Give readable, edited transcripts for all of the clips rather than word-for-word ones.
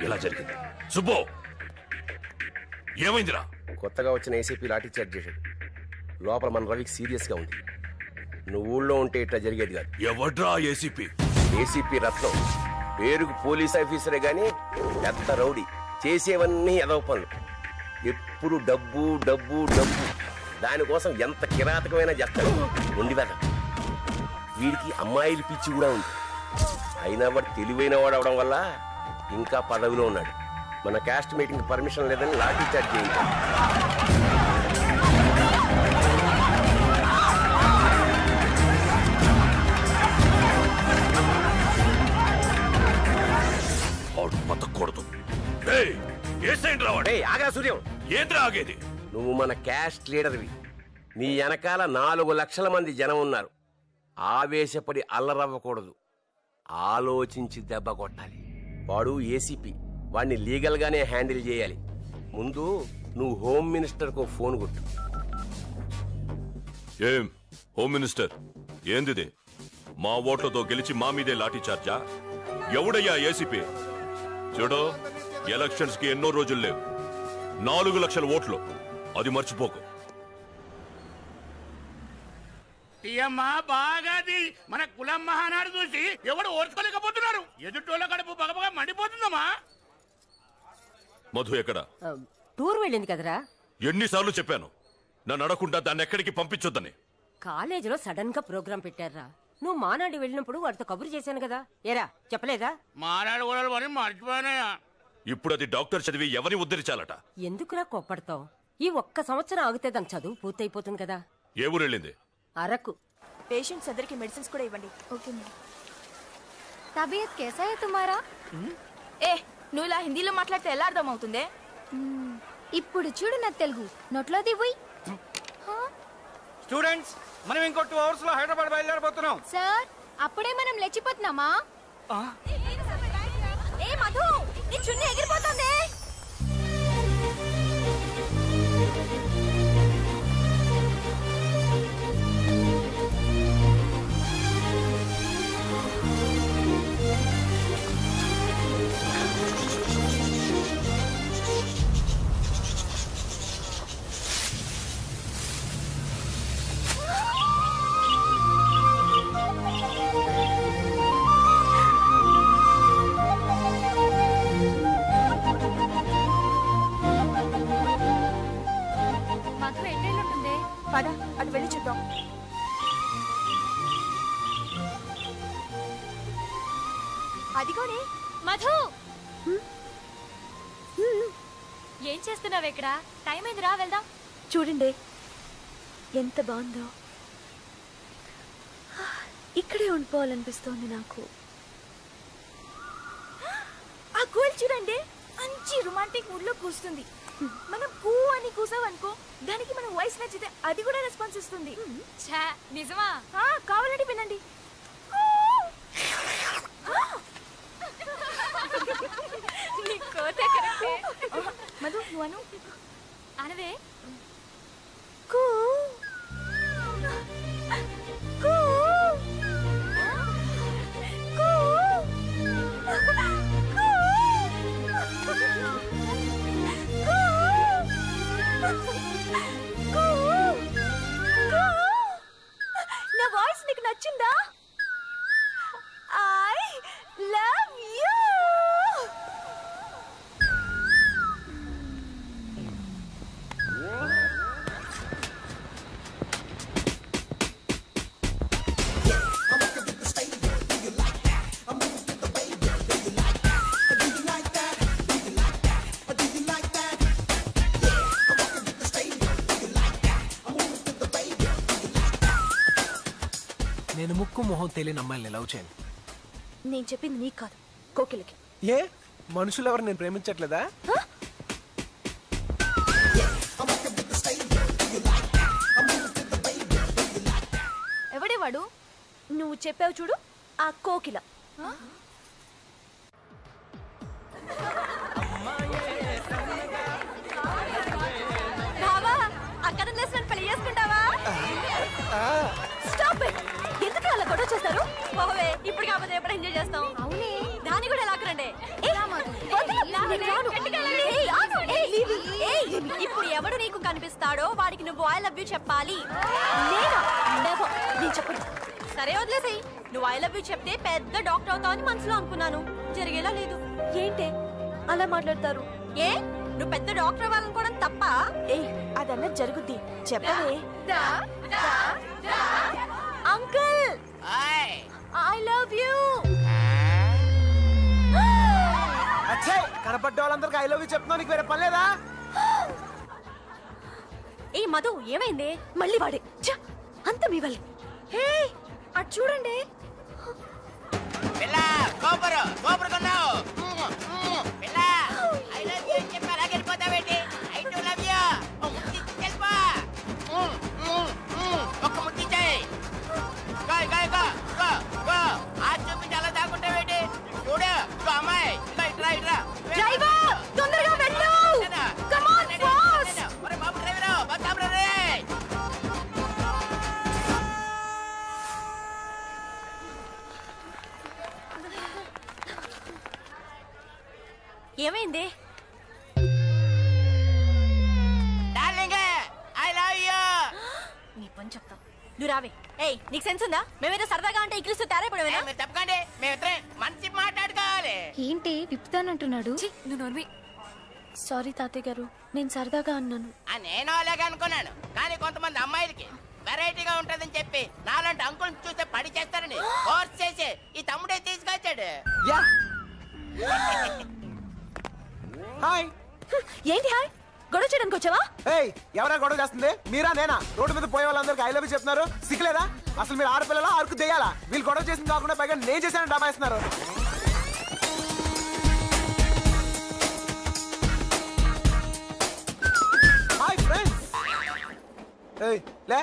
ఎలా జరిగింది సుబ్బు? ఏమైందిరా? కొత్తగా వచ్చిన ఏసీపీ లాఠీ చార్జ్ చేశాడు. లోపల మన రవికి సీరియస్ గా ఉంది. నువ్వు ఊళ్ళో ఉంటే ఇట్లా జరిగేది కాదు. ఎవడ్రా ఏసీపీ? ఏసీపీ రత్నం. పేరుకు పోలీస్ ఆఫీసరే గాని పెద్ద రౌడీ. చేసేవన్నీ ఎదవ పనులు. ఎప్పుడు డబ్బు డబ్బు డబ్బు. దానికోసం ఎంత కిరాతకమైనా చేస్తాడు. ఉండి వెద. వీడికి అమ్మాయిల పిచ్చి కూడా ఉంది. అయినా వాడు తెలివైన వాడు అవడం వల్ల ఇంకా పదవిలో ఉన్నాడు. మన క్యాస్ట్ మీటింగ్ పర్మిషన్ లేదని లాఠీ చార్జ్ చేయించాడు. ఆగా సూర్యం, ఏంద్రా ఆగేది? నువ్వు మన క్యాస్ట్ లీడర్వి. నీ వెనకాల 4 లక్షల మంది జనం ఉన్నారు. ఆవేశపడి అల్లరవ్వకూడదు. ఆలోచించి దెబ్బ కొట్టాలి. వాడు ఏసీపీ. వాడిని లీగల్ గానే హ్యాండిల్ చేయాలి. ముందు నువ్వు హోమ్ మినిస్టర్ కు ఫోన్ కొట్టు. ఏం హోమ్ మినిస్టర్, ఏందిది? మా ఓట్లతో గెలిచి మా మీదే లాఠీ చార్జా? ఎవడయ్యా ఏసీపీ? చూడు, ఎలక్షన్స్ కి ఎన్నో రోజులు లేవు. 4 లక్షల ఓట్లు, అది మర్చిపోకు. బాగాది మన కులం మహానాడు చూసి ఎవడు ఓర్చుకోలేకపోతున్నారు. ఎదుటోళ్ళ కడుపు బగబగా మండిపోతుందమ్మా. మధు ఎక్కడ? టూర్ వెళ్ళింది కదరా. ఎన్నిసార్లు చెప్పాను నన్ను అడగకుండా దాన్ని ఎక్కడికి పంపించొద్దని. కాలేజీలో సడన్ గా ప్రోగ్రాం పెట్టారా. నువ్వు మానాడు వెళ్ళినప్పుడు వాడితో కబురు చేశాను కదా. ఏరా చెప్పలేదా? మానాడు కూడా మర్చిపోయానయా. ఇప్పుడు అది డాక్టర్ చదివి ఎవరిని ఉద్ధరించాలట. ఎందుకురా కోప్పడతావు? ఈ ఒక్క సంవత్సరం ఆగితే దాని చదువు పూర్తయిపోతుంది కదా. ఏ ఊరు వెళ్ళింది? అరకు. పేషెంట్స్ అందరికి మెడిసిన్స్ కూడా ఇవ్వండి. Okay madam. తబియత్ कैसा है तुम्हारा? నువ్వు ఇలా హిందీలో మాట్లాడితే ఎలా అర్థం అవుతుంది? ఇప్పుడు చూడు నా తెలుగు నోట్లో దివ్వుయి. స్టూడెంట్స్, మనం ఇంకో 2 అవర్స్ లో హైదరాబాద్ బయలుదేరబోతున్నాం. సార్, అప్పుడే మనం లేచిపోతున్నామా? ఏ మధు, నీ చున్నీ ఎగిరిపోతుంది. పద, అటు వెళ్ళి చూద్దాం. అదిగోనే మధు. ఏం చేస్తున్నావు ఇక్కడ? టైం అయింది, రా వెళ్దాం. చూడండి ఎంత బాగుందో. ఇక్కడే ఉండిపోవాలనిపిస్తోంది నాకు. ఆ గోల్ చూడండి, మంచి రొమాంటిక్ మూడ్ లో కూస్తుంది. మనం కూ అని కూసావనుకో, దానికి మనం వాయిస్ నచ్చితే అది కూడా రెస్పాన్స్ ఇస్తుంది. నిజమా? కావాలంటే వినండి. మధు, నువ్వు అను. అనవే. కూ కూ నా వాయిస్ నీకు నచ్చిందా? I love you. నేను ముక్కు మొహం తెలియని అమ్మాయిని లవ్ చేయను. నేను చెప్పింది నీకు కాదు, కోకిలకి. ఏ మనుషులు ఎవరు నేను ప్రేమించట్లేదా? ఎవడే వాడు? నువ్వు చెప్పావు చూడు, ఆ కోకిల. బావా, అక్కడ నన్ను పెళ్లి చేసుకుంటావా? Stop it. ఎందుకు అలా గొడవ చేస్తారు? చేస్తాం. అవునే, దాన్ని కూడా లాక్కరండి. ఇప్పుడు ఎవడు నీకు కనిపిస్తాడో వాడికి నువ్వు ఐ లవ్ యూ చెప్పాలి. సరే వదిలేసాయి. నువ్వు ఐ లవ్ యూ చెప్తే పెద్ద డాక్టర్ అవుతావు అని మనసులో అనుకున్నాను. జరిగేలా లేదు. ఏంటి అలా మాట్లాడతారు? ఏ నువ్వు పెద్ద డాక్టర్ అవ్వాలనుకోవడం తప్ప? ఏ అదన్నా జరుగుద్ది. చెప్పవే. Uncle I love you. కనపడ్డ వాళ్ళందరికి ఐ లవ్ యూ చెప్తున్నావు. నీకు వేరే పని లేదా? ఏ మధు ఏమైంది? మళ్ళీ వాడే అంత మీ వల్లే. హే అటు చూడండి. ఏమైంది? నీ పని చెప్తా. నువ్వు రావే. ఏయ్ నీకు సెన్స్ ఉందా? మేమేదో సరదాగా అంటే ఇక్కిలిస్తూ తేరైపడవేనా? చెప్పకండి, మేమిద్దరే మంచి మాట్లాడుకోవాలి. ఏంటి విప్పుతానంటున్నాడు? నువ్వు నోర్వి. సారీ తాతయ్య గారు, నేను సరదాగా అన్నాను. నేను అలాగే అనుకున్నాను, కానీ కొంతమంది అమ్మాయిలకి వెరైటీగా ఉంటదని చెప్పి నాలాంటి అంకుల్ చూస్తే పడి చేస్తారని ఫోర్స్ చేసి ఈ తమ్ముడే తీసుకొచ్చాడు. హాయ్. ఏంటి హాయ్? గొడవ చేయడానికి వచ్చావా? ఏయ్ ఎవరా గొడవ చేస్తుంది? మీరా నేనా? రోడ్డు మీద పోయే వాళ్ళందరికి ఐ లవ్ యూ చెప్తున్నారు. సిగ్గులేదా? అసలు మీరు ఆడపిల్లలా అరకు చేయాలా? వీళ్ళు గొడవ చేసింది కాకుండా పైగా నేను చేశాను డబాయిస్తున్నారు. Hi friends. ఏయ్ లే.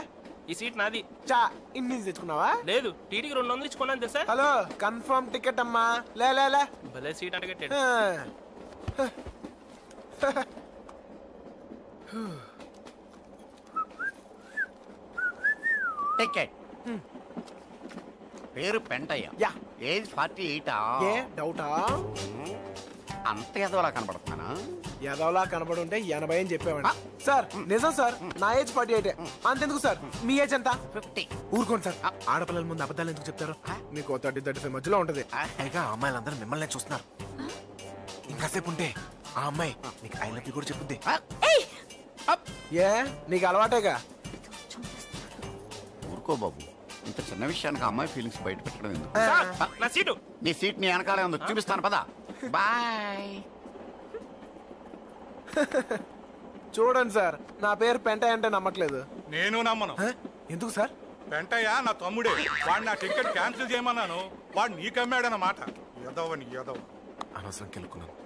ఈ సీట్ నాది. చా ఇన్ని తెచ్చుకున్నావా? లేదు, టీటీకి 200 ఇచ్చుకున్నాను తెలుసా? హలో కన్ఫర్మ్ టికెట్ అమ్మా. లే లే లే. భలే సీట్ అడగట్టాడు. టికెట్. పేరు పెంటయ్య. యా. ఏజ్ 48. ఏ డౌటా? అంత ఎదవలా కనబడుతున్నానా? ఎదవలా కనబడుంటే 80 అని చెప్పేవాడి. సార్ నిజం సార్, నా ఏజ్ 48. అంతెందుకు సార్, మీ ఏజ్ ఎంత? 50. ఊరుకోండి సార్, ఆడపిల్లల ముందు అబద్ధాలు ఎందుకు చెప్తారు? మీకు 30-35 మధ్యలో ఉంటది. పైగా అమ్మాయిలందరూ మిమ్మల్ని చూస్తున్నారు. ఇంకాసేపు ఉంటే ఆ అమ్మాయి నీకు ఐ లవ్ యూ కూడా చెప్పుద్ది. ఏ నీకు అలవాటేగా. ఊరుకో బాబు, ఇంత చిన్న విషయానికి అమ్మాయి ఫీలింగ్స్ బయట పెట్టడం ఎందుకు? నా సీటు. నీ సీట్ నీ వెనకాలే ఉంది, చూపిస్తాను పదా. బాయ్. చూడండి సార్, నా పేరు పెంటయ్య అంటే నమ్మట్లేదు. నేను నమ్మను. ఎందుకు సార్? పెంటయ్య నా తమ్ముడే. వాడు నా టికెట్ క్యాన్సిల్ చేయమన్నాను, వాడు నీకమ్మాడన్నమాట. ఎదవని ఎదవ. అనవసరం కెలుకున్నాను.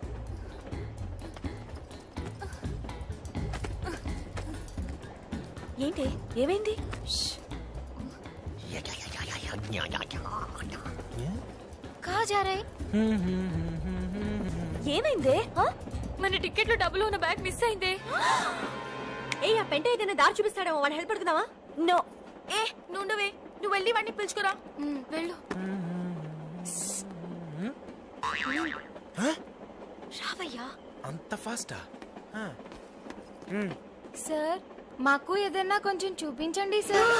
ఏంటి ఏమైంది? ఏమైందే? మన టికెట్లో డబ్బులు ఉన్న బ్యాగ్ మిస్ అయిందే. ఏ ఆ పెంట ఏదైనా దారి చూపిస్తాడేమో, వాడిని హెల్ప్ అడుగుదామా? నో. ఏ నుండవే, నువ్వు వెళ్ళి వాడిని పిలుచుకురా. వెళ్ళు. రావయ్యా. అంత ఫాస్టా? సార్ మాకు ఏదైనా కొంచెం చూపించండి సార్.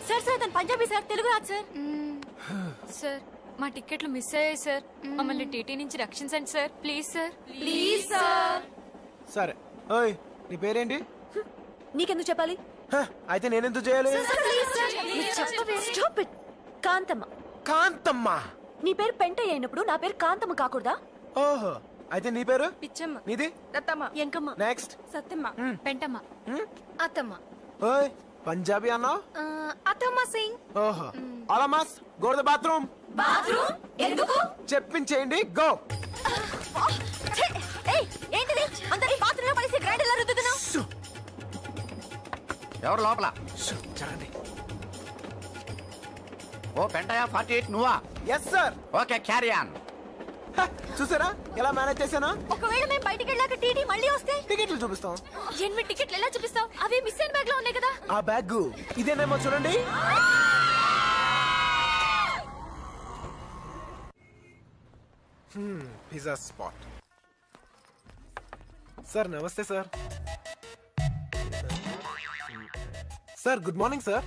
సార్ సార్ తను పంజాబీ సార్, తెలుగు రాదు సార్. సార్ మా టికెట్లు మిస్ అయ్యాయి సార్, మమ్మల్ని టీటీ నుంచి రక్షించండి sir, please sir. Please sir. సరే. ఓయ్ నీ పేరేంటి? నీకెందుకు చెప్పాలి? అయితే నేనెందుకు చేయాలి? కాంతమ్మ. కాంతమ్మ? నీ పేరు పెంటయ్య అయినప్పుడు నా పేరు కాంతమ్మ కాకూడదా? ఓహో, అయితే నీ పేరు? పిచ్చమ్మ. నీది? రత్తమ్మ. ఎంకమ్మ. నెక్స్ట్? సత్తమ్మ. పెంటమ్మ. అత్తమ్మ. ఓయ్ పంజాబీ అన్నావు? అత్తమ్మ సింగ్. ఓహో. అలామాస్ go to the bathroom. Bathroom ఎందుకు? చెప్పించేయండి, గో. ఏంటిది? అందరి బాత్రూంలో పడేసి గ్రైండర్లా రుద్దుతున్నావు. ఎవరు లోపల? జరగండి. ఓ పెంటయ్య 48 నువ్వా? Yes sir. Okay carry on. చూసారా ఎలా మేనేజ్ చేశాను? ఒకవేళ మేము బయటికి వెళ్ళాక టీటీ మళ్ళీ వస్తే టికెట్లు చూపిస్తాం. 8 టికెట్లు ఎలా చూపిస్తావు? అవి మిస్ అయిన బ్యాగ్ లో ఉన్నాయి కదా. ఆ బ్యాగ్ ఇదేనేమో చూడండి. Pizza spot. సార్ నమస్తే sir. Sir good morning sir.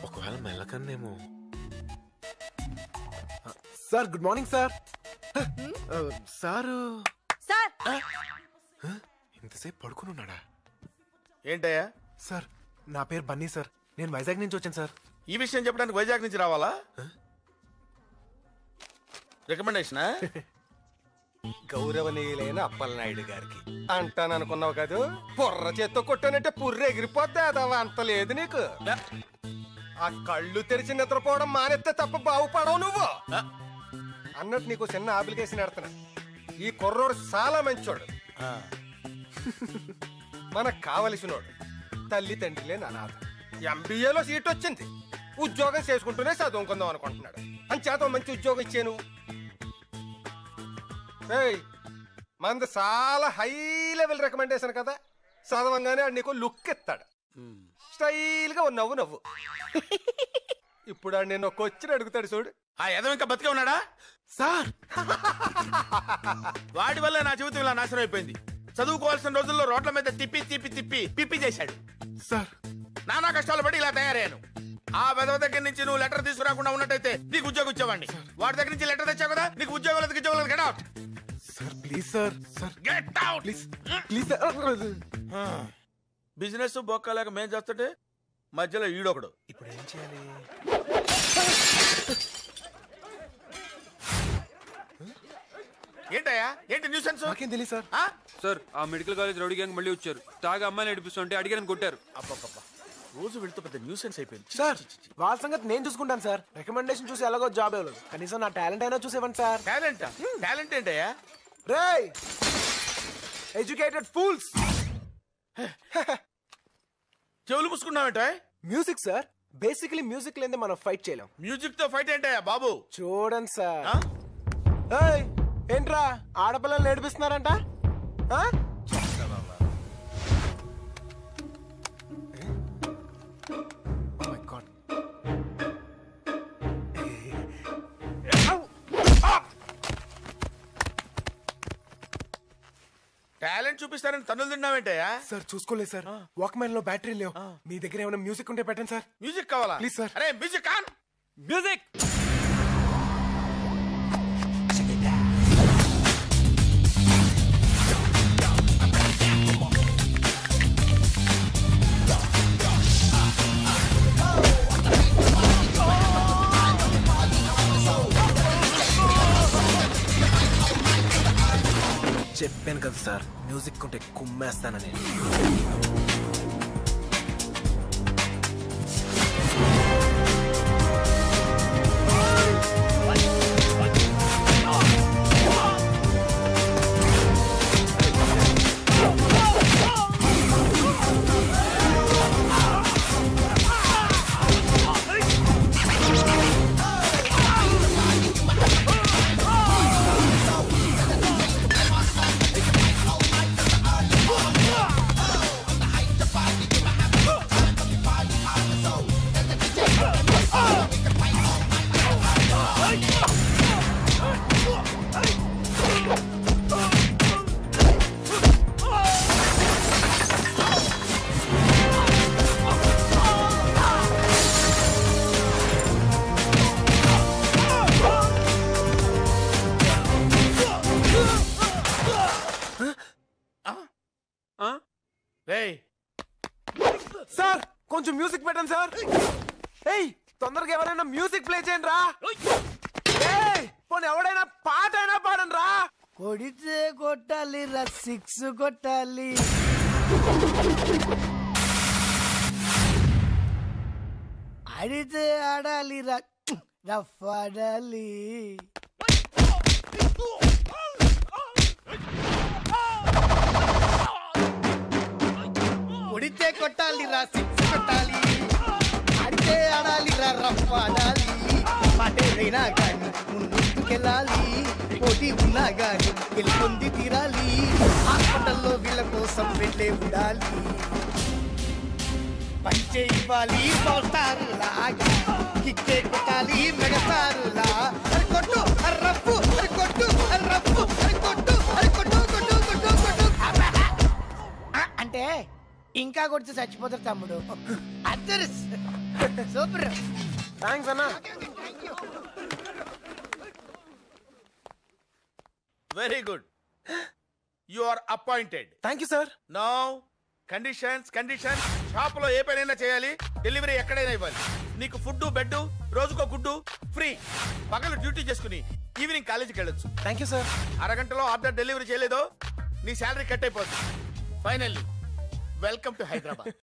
ఒకవేళ మెల్లకన్నేమో. Sir good morning sir. Sir sir ఇంతసేపు పడుకుని ఉన్నాడా? ఏంటయ్యా? సార్ నా పేరు బన్నీ సార్. నేను వైజాగ్ నుంచి వచ్చాను సార్. ఈ విషయం చెప్పడానికి వైజాగ్ నుంచి రావాలా? రికమెండేషనా? గౌరవనీయులైన అప్పలనాయుడు గారికి అంటాననుకున్నావు కాదు. పొర్ర చేత్తో కొట్టానంటే పుర్రె ఎగిరిపోద్ది. అదవా అంత లేదు నీకు. ఆ కళ్ళు తెరిచి నిద్రపోవడం మానేస్తే తప్ప బాగుపడవు నువ్వు అన్నట్టు. నీకు చిన్న అప్లికేషన్ పెడుతున్నా. ఈ కుర్రోడు చాలా మంచోడు, మనకు కావలసినోడు, తల్లి తండ్రి లేని అనాథ. ఎంబీఏలో సీట్ వచ్చింది, ఉద్యోగం చేసుకుంటూనే చదువుకుందాం అనుకుంటున్నాడు. అంచేత మంచి ఉద్యోగం ఇచ్చాను. మనది చాలా హై లెవెల్ రికమెండేషన్ కదా. చదవంగానే ఆడు నీకు లుక్ ఇస్తాడు, స్టైల్ గా నవ్వు నవ్వు. ఇప్పుడు ఆడు నేను క్వశ్చన్ అడుగుతాడు చూడు. ఆ ఎదవ ఇంకా బతికే ఉన్నాడా? సార్ వాడి వల్ల నా జీవితం ఇలా నాశనం అయిపోయింది. చదువుకోవాల్సిన రోజుల్లో రోడ్ల మీద తిప్పి తిప్పి తిప్పి పిప్పి చేశాడు. సార్ నానా కష్టాలు పడి ఇలా తయారయ్యాను. ఆ వెదవ దగ్గర నుంచి నువ్వు లెటర్ తీసుకురాకుండా ఉన్నట్టయితే నీకు ఉద్యోగం ఇచ్చేవాడిని. వాడి దగ్గర నుంచి లెటర్ తెచ్చావు కదా, నీకు ఉద్యోగం లేదు. Get out sir please sir. Sir get out please please sir. Business బొక్కలేక మేం చేస్తుంటే మధ్యలో ఈడొకడు. ఇప్పుడు ఏం చేయాలి? ఏంటయ్యా? ఏంటి న్యూసెన్స్? నాకేం తెలియదు సార్. సార్ ఆ మెడికల్ కాలేజ్ రౌడీ గ్యాంగ్ మళ్ళీ వచ్చారు. తాగా అమ్మాయిని నడిపిస్తుంటే అడిగారని కొట్టారు. అబ్బబ్బబ్బా, రోజు వెళ్తూ పెద్ద న్యూసెన్స్ అయిపోయింది. సార్ వాళ్ళ సంగతి నేను చూసుకుంటాను సార్. రికమెండేషన్ చూసి ఎలాగో జాబ్ ఇవ్వలేదు, కనీసం నా టాలెంట్ అయినా చూసేవ్వండి సార్. టాలెంట్ ఏంటయ్యా? రేయ్ ఎడ్యుకేటెడ్ ఫూల్స్, చెవులు పూసుకున్నావేంట? Music sir. బేసికలీ మ్యూజిక్ లేదే మనం ఫైట్ చేయలేం. మ్యూజిక్ తో ఫైట్ ఏంటయ్యా బాబు? చూడండి సార్. ఏంట్రా ఆడపిల్లలు నేర్పిస్తున్నారంట? టాలెంట్ చూపిస్తారని తన్నులు తిన్నావేంటయ్యా? సార్ చూసుకోలేదు సార్. వాక్మెన్ లో బ్యాటరీ లేవు. మీ దగ్గర ఏమైనా మ్యూజిక్ ఉంటే పెట్టండి సార్. మ్యూజిక్ కావాలా? Please sir. అరే మ్యూజిక్ ఆన్. మ్యూజిక్. చెప్పాను కదా సార్, మ్యూజిక్ ఉంటే కుమ్మేస్తానని. సార్ కొంచెం మ్యూజిక్ పెట్టండి సార్. ఏయ్ తొందరగా ఎవరైనా మ్యూజిక్ ప్లే చేయండి రా. పోనీ ఎవడైనా పాట అయినా పాడండి రా. కొడితే కొట్టాలి రా, 6 కొట్టాలి. ఆడితే ఆడాలి రా, రఫ్ ఆడాలి. కొడితే కొట్టాలి రా, 6 కొట్టాలి. ఆడితే ఆడాలి రా, రఫ్ ఆడాలి. మాటేదైనా కానీ ముందుకెళ్ళాలి, పోటీ ఉన్నా గాని గెలుపొంది తీరాలి. హాస్పిటల్లో వీళ్ళ కోసం వెళ్ళే ఉండాలి. పంచే ఇవ్వాలి పవర్ స్టార్ లాగా, కిక్కే కొట్టాలి మెగాస్టార్ లా. కొట్టు రఫ్ అరే కొట్టు అరే రఫ్ అరే కొట్టు అరే కొట్టు కొట్టు కొట్టు కొట్టు అంటే ఇంకా కొడితే చచ్చిపోతారు తమ్ముడు. అద్దరు సూపర్. థ్యాంక్స్ అన్నా. Very good. You are appointed. Thank you sir. Now conditions shop లో ఏ పనైనా చేయాలి, డెలివరీ ఎక్కడైనా ఇవ్వాలి. నీకు ఫుడ్ బెడ్ రోజుకో గుడ్డు ఫ్రీ. పగలు డ్యూటీ చేసుకుని ఈవినింగ్ కాలేజీకి వెళ్ళొచ్చు. Thank you sir. అరగంటలో ఆర్డర్ డెలివరీ చేయలేదో నీ శాలరీ కట్ అయిపోతుంది. Finally welcome to Hyderabad.